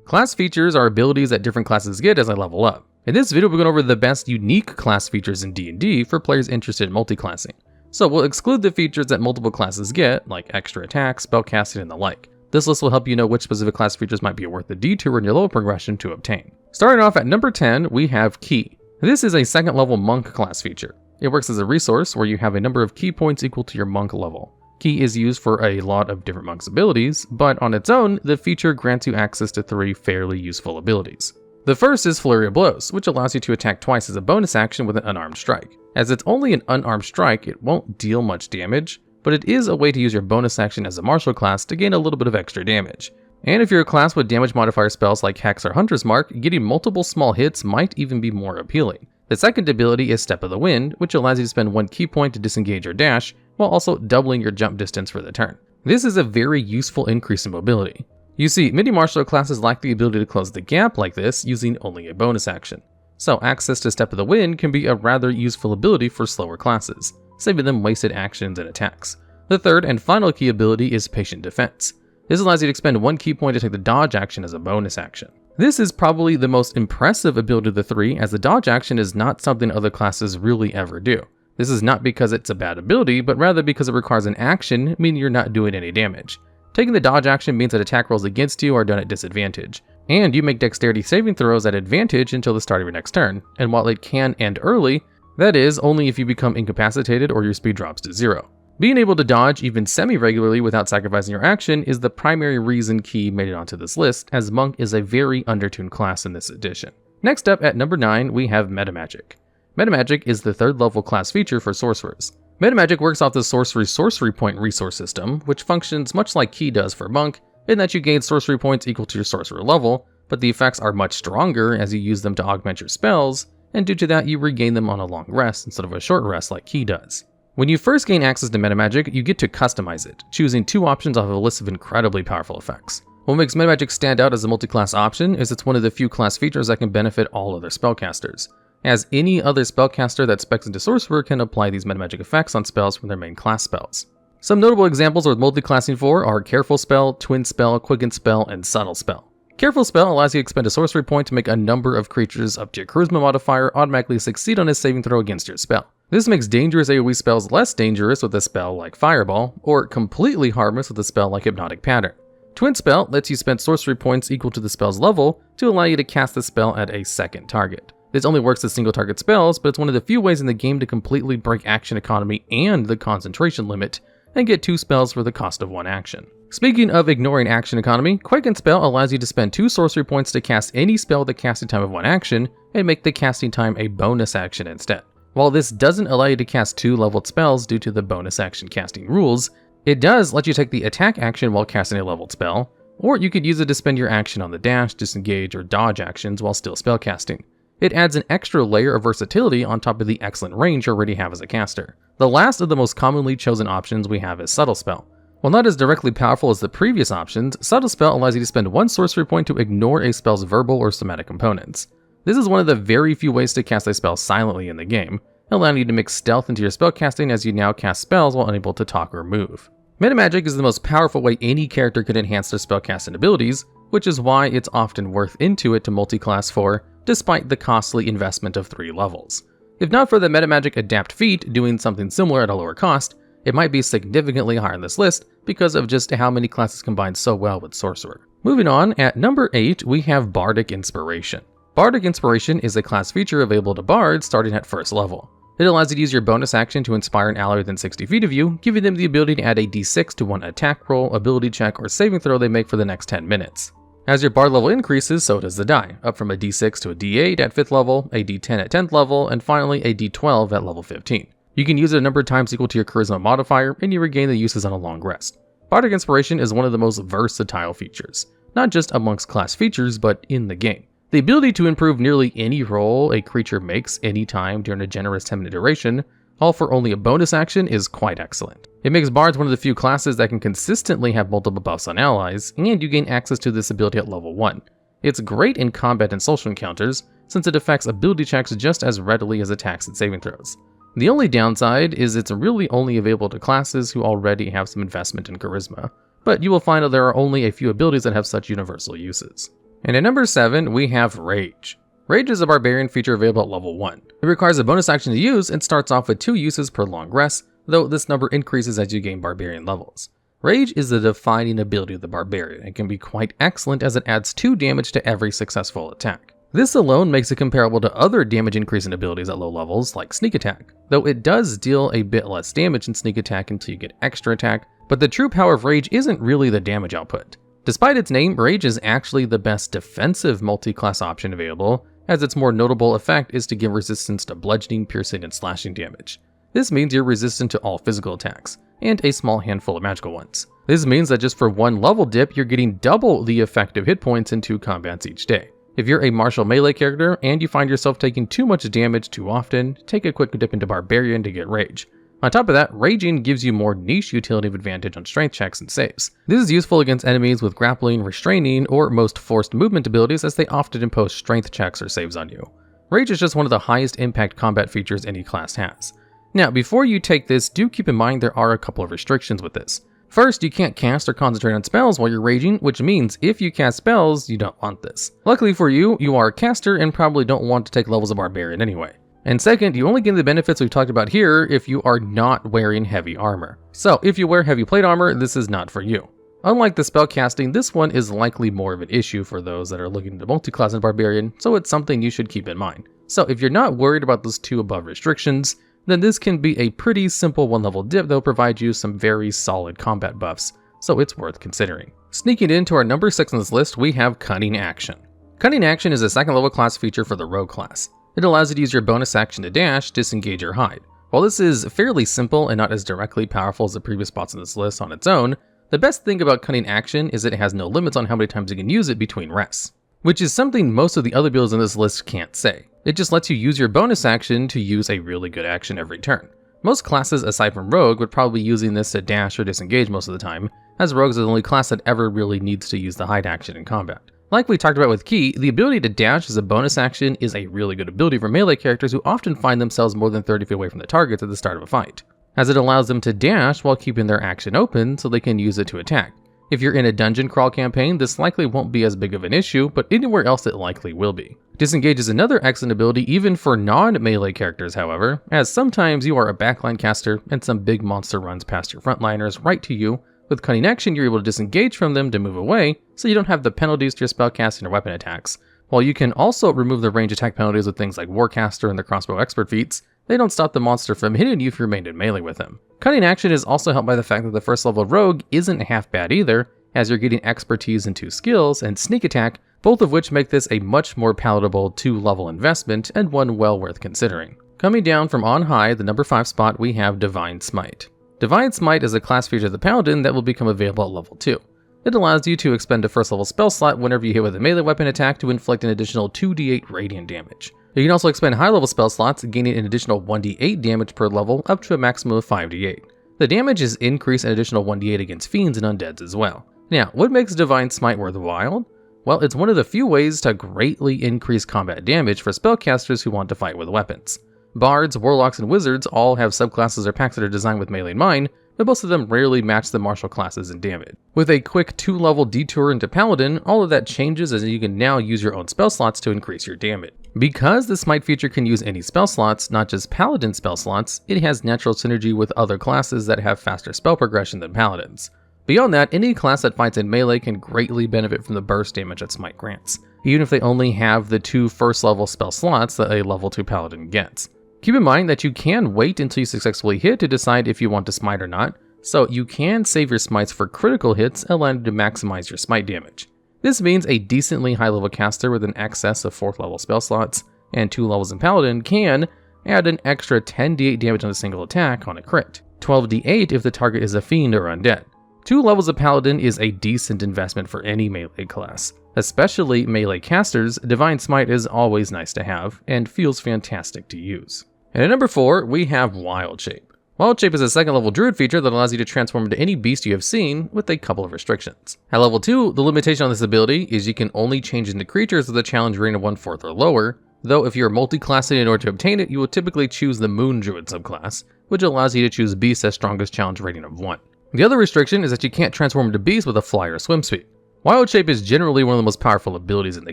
Class features are abilities that different classes get as they level up. In this video, we're going over the best unique class features in D&D for players interested in multiclassing. So we'll exclude the features that multiple classes get, like extra attacks, spellcasting, and the like. This list will help you know which specific class features might be worth the detour in your level progression to obtain. Starting off at number 10, we have Key. This is a second level monk class feature. It works as a resource where you have a number of key points equal to your monk level. Key is used for a lot of different monk's abilities, but on its own, the feature grants you access to 3 fairly useful abilities. The first is Flurry of Blows, which allows you to attack twice as a bonus action with an unarmed strike. As it's only an unarmed strike, it won't deal much damage, but it is a way to use your bonus action as a martial class to gain a little bit of extra damage. And if you're a class with damage modifier spells like Hex or Hunter's Mark, getting multiple small hits might even be more appealing. The second ability is Step of the Wind, which allows you to spend 1 key point to disengage or dash, while also doubling your jump distance for the turn. This is a very useful increase in mobility. You see, many martial classes lack the ability to close the gap like this using only a bonus action. So access to Step of the Wind can be a rather useful ability for slower classes, saving them wasted actions and attacks. The third and final key ability is Patient Defense. This allows you to expend 1 key point to take the dodge action as a bonus action. This is probably the most impressive ability of the 3, as the dodge action is not something other classes really ever do. This is not because it's a bad ability, but rather because it requires an action, meaning you're not doing any damage. Taking the dodge action means that attack rolls against you are done at disadvantage, and you make dexterity saving throws at advantage until the start of your next turn, and while it can end early, that is only if you become incapacitated or your speed drops to 0. Being able to dodge even semi-regularly without sacrificing your action is the primary reason Key made it onto this list, as Monk is a very undertuned class in this edition. Next up at number 9, we have Metamagic. Metamagic is the 3rd level class feature for sorcerers. Metamagic works off the sorcery point resource system, which functions much like Key does for Monk, in that you gain sorcery points equal to your sorcerer level, but the effects are much stronger as you use them to augment your spells, and due to that you regain them on a long rest instead of a short rest like Key does. When you first gain access to Metamagic, you get to customize it, choosing 2 options off of a list of incredibly powerful effects. What makes Metamagic stand out as a multi-class option is it's one of the few class features that can benefit all other spellcasters, as any other spellcaster that specs into Sorcerer can apply these Metamagic effects on spells from their main class spells. Some notable examples with multiclassing for are Careful Spell, Twin Spell, Quicken Spell, and Subtle Spell. Careful Spell allows you to expend a sorcery point to make a number of creatures up to your Charisma modifier automatically succeed on a saving throw against your spell. This makes dangerous AoE spells less dangerous with a spell like Fireball, or completely harmless with a spell like Hypnotic Pattern. Twin Spell lets you spend sorcery points equal to the spell's level to allow you to cast the spell at a second target. This only works as single target spells, but it's one of the few ways in the game to completely break action economy and the concentration limit, and get 2 spells for the cost of 1 action. Speaking of ignoring action economy, Quicken Spell allows you to spend 2 sorcery points to cast any spell with a casting time of 1 action, and make the casting time a bonus action instead. While this doesn't allow you to cast 2 leveled spells due to the bonus action casting rules, it does let you take the attack action while casting a leveled spell, or you could use it to spend your action on the dash, disengage, or dodge actions while still spellcasting. It adds an extra layer of versatility on top of the excellent range you already have as a caster. The last of the most commonly chosen options we have is Subtle Spell. While not as directly powerful as the previous options, Subtle Spell allows you to spend 1 sorcery point to ignore a spell's verbal or somatic components. This is one of the very few ways to cast a spell silently in the game, allowing you to mix stealth into your spellcasting as you now cast spells while unable to talk or move. Metamagic is the most powerful way any character could enhance their spellcasting abilities, which is why it's often worth Intuit to multiclass for, despite the costly investment of 3 levels. If not for the Metamagic Adapt feat doing something similar at a lower cost, it might be significantly higher on this list because of just how many classes combine so well with Sorcerer. Moving on, at number 8 we have Bardic Inspiration. Bardic Inspiration is a class feature available to bards starting at 1st level. It allows you to use your bonus action to inspire an ally within 60 feet of you, giving them the ability to add a d6 to 1 attack roll, ability check, or saving throw they make for the next 10 minutes. As your bard level increases, so does the die, up from a d6 to a d8 at 5th level, a d10 at 10th level, and finally a d12 at level 15. You can use it a number of times equal to your Charisma modifier, and you regain the uses on a long rest. Bardic Inspiration is one of the most versatile features, not just amongst class features, but in the game. The ability to improve nearly any roll a creature makes anytime during a generous 10-minute duration, all for only a bonus action, is quite excellent. It makes bards one of the few classes that can consistently have multiple buffs on allies, and you gain access to this ability at level 1. It's great in combat and social encounters, since it affects ability checks just as readily as attacks and saving throws. The only downside is it's really only available to classes who already have some investment in charisma, but you will find that there are only a few abilities that have such universal uses. And at number 7, we have Rage. Rage is a barbarian feature available at level 1. It requires a bonus action to use and starts off with 2 uses per long rest, though this number increases as you gain barbarian levels. Rage is the defining ability of the barbarian and can be quite excellent as it adds 2 damage to every successful attack. This alone makes it comparable to other damage increasing abilities at low levels like Sneak Attack, though it does deal a bit less damage than Sneak Attack until you get Extra Attack, but the true power of Rage isn't really the damage output. Despite its name, Rage is actually the best defensive multi-class option available, as its more notable effect is to give resistance to bludgeoning, piercing, and slashing damage. This means you're resistant to all physical attacks, and a small handful of magical ones. This means that just for 1 level dip, you're getting double the effective hit points in 2 combats each day. If you're a martial melee character and you find yourself taking too much damage too often, take a quick dip into Barbarian to get Rage. On top of that, Raging gives you more niche utility advantage on strength checks and saves. This is useful against enemies with grappling, restraining, or most forced movement abilities as they often impose strength checks or saves on you. Rage is just one of the highest impact combat features any class has. Now, before you take this, do keep in mind there are a couple of restrictions with this. First, you can't cast or concentrate on spells while you're raging, which means if you cast spells, you don't want this. Luckily for you, you are a caster and probably don't want to take levels of Barbarian anyway. And second, you only gain the benefits we've talked about here if you are not wearing heavy armor. So if you wear heavy plate armor, this is not for you. Unlike the spellcasting, this one is likely more of an issue for those that are looking to multi-class in Barbarian, so it's something you should keep in mind. So if you're not worried about those 2 above restrictions, then this can be a pretty simple 1-level dip that will provide you some very solid combat buffs, so it's worth considering. Sneaking into our number 6 on this list, we have Cunning Action. Cunning Action is a 2nd level class feature for the Rogue class. It allows you to use your bonus action to dash, disengage, or hide. While this is fairly simple and not as directly powerful as the previous spots on this list on its own, the best thing about Cunning Action is that it has no limits on how many times you can use it between rests, which is something most of the other builds on this list can't say. It just lets you use your bonus action to use a really good action every turn. Most classes aside from Rogue would probably be using this to dash or disengage most of the time, as Rogues are the only class that ever really needs to use the hide action in combat. Like we talked about with Key, the ability to dash as a bonus action is a really good ability for melee characters who often find themselves more than 30 feet away from the targets at the start of a fight, as it allows them to dash while keeping their action open so they can use it to attack. If you're in a dungeon crawl campaign, this likely won't be as big of an issue, but anywhere else it likely will be. Disengage is another excellent ability even for non-melee characters, however, as sometimes you are a backline caster and some big monster runs past your frontliners right to you. With Cunning Action, you're able to disengage from them to move away, so you don't have the penalties to your spellcasting or weapon attacks. While you can also remove the range attack penalties with things like Warcaster and the Crossbow Expert feats, they don't stop the monster from hitting you if you remain in melee with him. Cunning Action is also helped by the fact that the 1st level Rogue isn't half bad either, as you're getting Expertise in 2 skills and Sneak Attack, both of which make this a much more palatable 2-level investment and one well worth considering. Coming down from on high, the number 5 spot, we have Divine Smite. Divine Smite is a class feature of the Paladin that will become available at level 2. It allows you to expend a 1st level spell slot whenever you hit with a melee weapon attack to inflict an additional 2d8 radiant damage. You can also expend high level spell slots, gaining an additional 1d8 damage per level up to a maximum of 5d8. The damage is increased an additional 1d8 against fiends and undeads as well. Now, what makes Divine Smite worthwhile? Well, it's one of the few ways to greatly increase combat damage for spellcasters who want to fight with weapons. Bards, warlocks, and wizards all have subclasses or packs that are designed with melee in mind, but most of them rarely match the martial classes in damage. With a quick 2-level detour into Paladin, all of that changes as you can now use your own spell slots to increase your damage. Because the Smite feature can use any spell slots, not just Paladin spell slots, it has natural synergy with other classes that have faster spell progression than Paladins. Beyond that, any class that fights in melee can greatly benefit from the burst damage that Smite grants, even if they only have the 2 1st level spell slots that a level 2 Paladin gets. Keep in mind that you can wait until you successfully hit to decide if you want to smite or not, so you can save your smites for critical hits, allowing you to maximize your smite damage. This means a decently high level caster with an excess of 4th level spell slots and 2 levels in Paladin can add an extra 10d8 damage on a single attack on a crit, 12d8 if the target is a fiend or undead. 2 levels of Paladin is a decent investment for any melee class. Especially melee casters, Divine Smite is always nice to have, and feels fantastic to use. And at number 4, we have Wild Shape. Wild Shape is a 2nd level druid feature that allows you to transform into any beast you have seen, with a couple of restrictions. At level 2, the limitation on this ability is you can only change into creatures with a challenge rating of 1/4 or lower, though if you're multi-classing in order to obtain it, you will typically choose the Moon Druid subclass, which allows you to choose beasts as strongest challenge rating of 1. The other restriction is that you can't transform into beasts with a fly or swim speed. Wild Shape is generally one of the most powerful abilities in the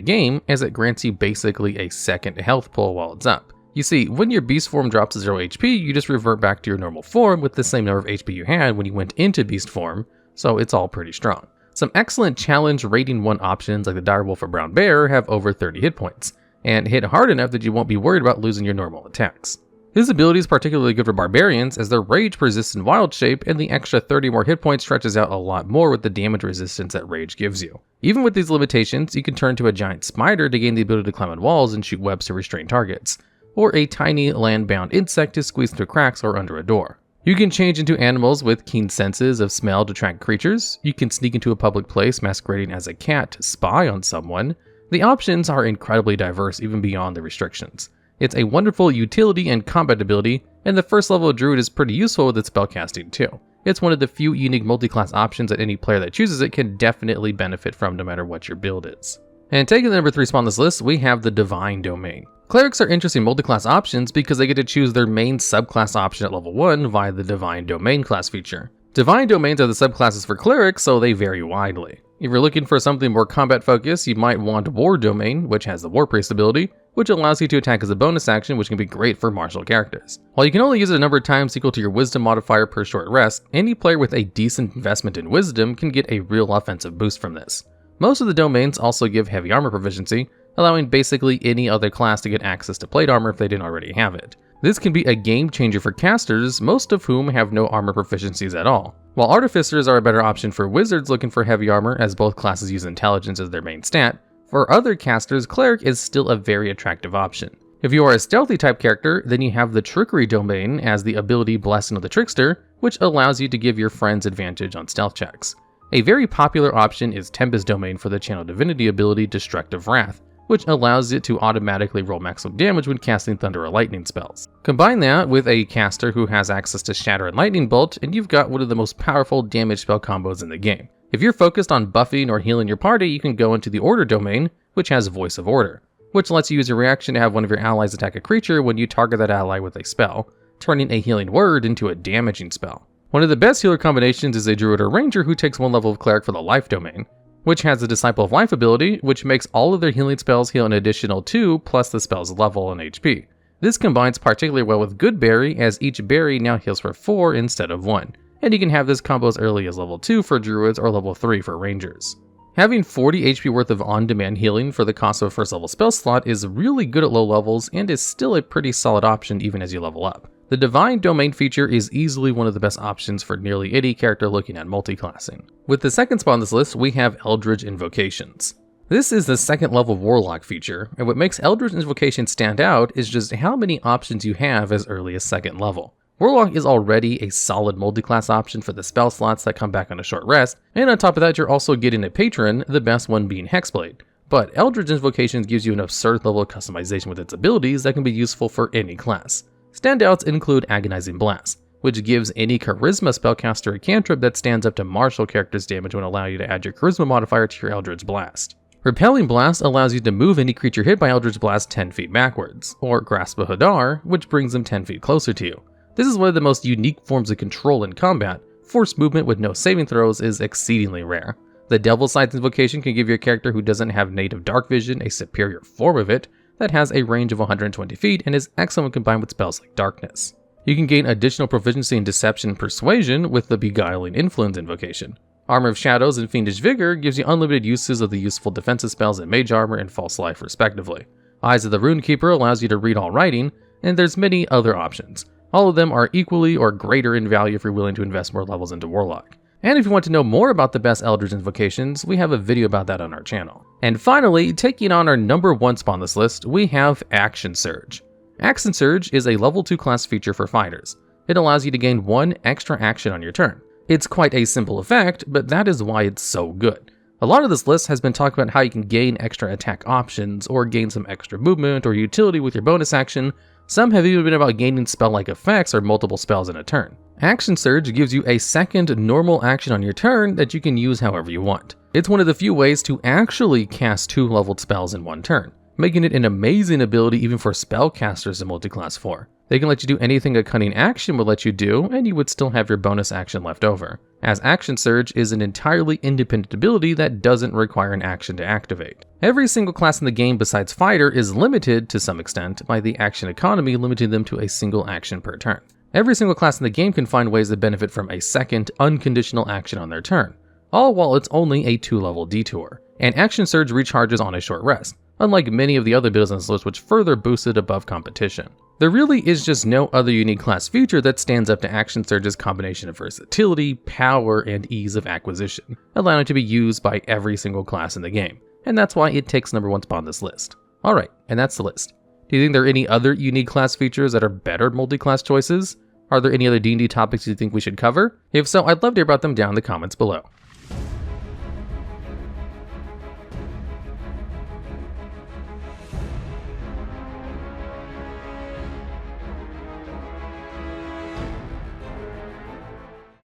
game, as it grants you basically a second health pull while it's up. You see, when your beast form drops to 0 HP, you just revert back to your normal form with the same number of HP you had when you went into beast form, so it's all pretty strong. Some excellent challenge rating 1 options like the Direwolf or Brown Bear have over 30 hit points, and hit hard enough that you won't be worried about losing your normal attacks. This ability is particularly good for barbarians as their rage persists in Wild Shape, and the extra 30 more hit points stretches out a lot more with the damage resistance that rage gives you. Even with these limitations, you can turn to a giant spider to gain the ability to climb on walls and shoot webs to restrain targets, or a tiny land-bound insect to squeeze through cracks or under a door. You can change into animals with keen senses of smell to track creatures. You can sneak into a public place masquerading as a cat to spy on someone. The options are incredibly diverse even beyond the restrictions. It's a wonderful utility and combat ability, and the first level of Druid is pretty useful with its spellcasting too. It's one of the few unique multi-class options that any player that chooses it can definitely benefit from no matter what your build is. And taking the number 3 spot on this list, we have the Divine Domain. Clerics are interesting multi-class options because they get to choose their main subclass option at level 1 via the Divine Domain class feature. Divine Domains are the subclasses for clerics, so they vary widely. If you're looking for something more combat focused, you might want War Domain, which has the War Priest ability, which allows you to attack as a bonus action, which can be great for martial characters. While you can only use it a number of times equal to your Wisdom modifier per short rest, any player with a decent investment in Wisdom can get a real offensive boost from this. Most of the domains also give heavy armor proficiency, allowing basically any other class to get access to plate armor if they didn't already have it. This can be a game changer for casters, most of whom have no armor proficiencies at all. While artificers are a better option for wizards looking for heavy armor, as both classes use intelligence as their main stat, for other casters, cleric is still a very attractive option. If you are a stealthy type character, then you have the Trickery domain as the ability Blessing of the Trickster, which allows you to give your friends advantage on stealth checks. A very popular option is Tempest domain for the Channel Divinity ability Destructive Wrath, which allows it to automatically roll maximum damage when casting thunder or lightning spells. Combine that with a caster who has access to Shatter and Lightning Bolt, and you've got one of the most powerful damage spell combos in the game. If you're focused on buffing or healing your party, you can go into the Order domain, which has Voice of Order, which lets you use a reaction to have one of your allies attack a creature when you target that ally with a spell, turning a healing word into a damaging spell. One of the best healer combinations is a Druid or Ranger who takes one level of Cleric for the Life domain, which has the Disciple of Life ability, which makes all of their healing spells heal an additional 2 plus the spell's level and HP. This combines particularly well with Good Berry, as each berry now heals for 4 instead of 1, and you can have this combo as early as level 2 for Druids or level 3 for Rangers. Having 40 HP worth of on-demand healing for the cost of a first level spell slot is really good at low levels and is still a pretty solid option even as you level up. The Divine Domain feature is easily one of the best options for nearly any character looking at multiclassing. With the second spot on this list, we have Eldritch Invocations. This is the second level Warlock feature, and what makes Eldritch Invocation stand out is just how many options you have as early as second level. Warlock is already a solid multiclass option for the spell slots that come back on a short rest, and on top of that you're also getting a patron, the best one being Hexblade. But Eldritch Invocations gives you an absurd level of customization with its abilities that can be useful for any class. Standouts include Agonizing Blast, which gives any charisma spellcaster a cantrip that stands up to martial character's damage when allowing you to add your charisma modifier to your Eldritch Blast. Repelling Blast allows you to move any creature hit by Eldritch Blast 10 feet backwards, or Grasp of Hadar, which brings them 10 feet closer to you. This is one of the most unique forms of control in combat. Forced movement with no saving throws is exceedingly rare. The Devil's Sight Invocation can give your character who doesn't have native dark vision a superior form of it that has a range of 120 feet and is excellent when combined with spells like Darkness. You can gain additional proficiency in Deception and Persuasion with the Beguiling Influence Invocation. Armor of Shadows and Fiendish Vigor gives you unlimited uses of the useful defensive spells in Mage Armor and False Life respectively. Eyes of the Runekeeper allows you to read all writing, and there's many other options. All of them are equally or greater in value if you're willing to invest more levels into Warlock. And if you want to know more about the best Eldritch Invocations, we have a video about that on our channel. And finally, taking on our number 1 spot on this list, we have Action Surge. Action Surge is a level 2 class feature for fighters. It allows you to gain 1 extra action on your turn. It's quite a simple effect, but that is why it's so good. A lot of this list has been talking about how you can gain extra attack options, or gain some extra movement or utility with your bonus action. Some have even been about gaining spell-like effects or multiple spells in a turn. Action Surge gives you a second normal action on your turn that you can use however you want. It's one of the few ways to actually cast 2 leveled spells in one turn, making it an amazing ability even for spellcasters in Multiclass 4. They can let you do anything a Cunning Action would let you do, and you would still have your bonus action left over, as Action Surge is an entirely independent ability that doesn't require an action to activate. Every single class in the game besides Fighter is limited, to some extent, by the action economy limiting them to a single action per turn. Every single class in the game can find ways to benefit from a second, unconditional action on their turn, all while it's only a 2-level detour. And Action Surge recharges on a short rest, unlike many of the other business lists which further boost it above competition. There really is just no other unique class feature that stands up to Action Surge's combination of versatility, power, and ease of acquisition, allowing it to be used by every single class in the game, and that's why it takes number 1 spot on this list. Alright, and that's the list. Do you think there are any other unique class features that are better multi-class choices? Are there any other D&D topics you think we should cover? If so, I'd love to hear about them down in the comments below.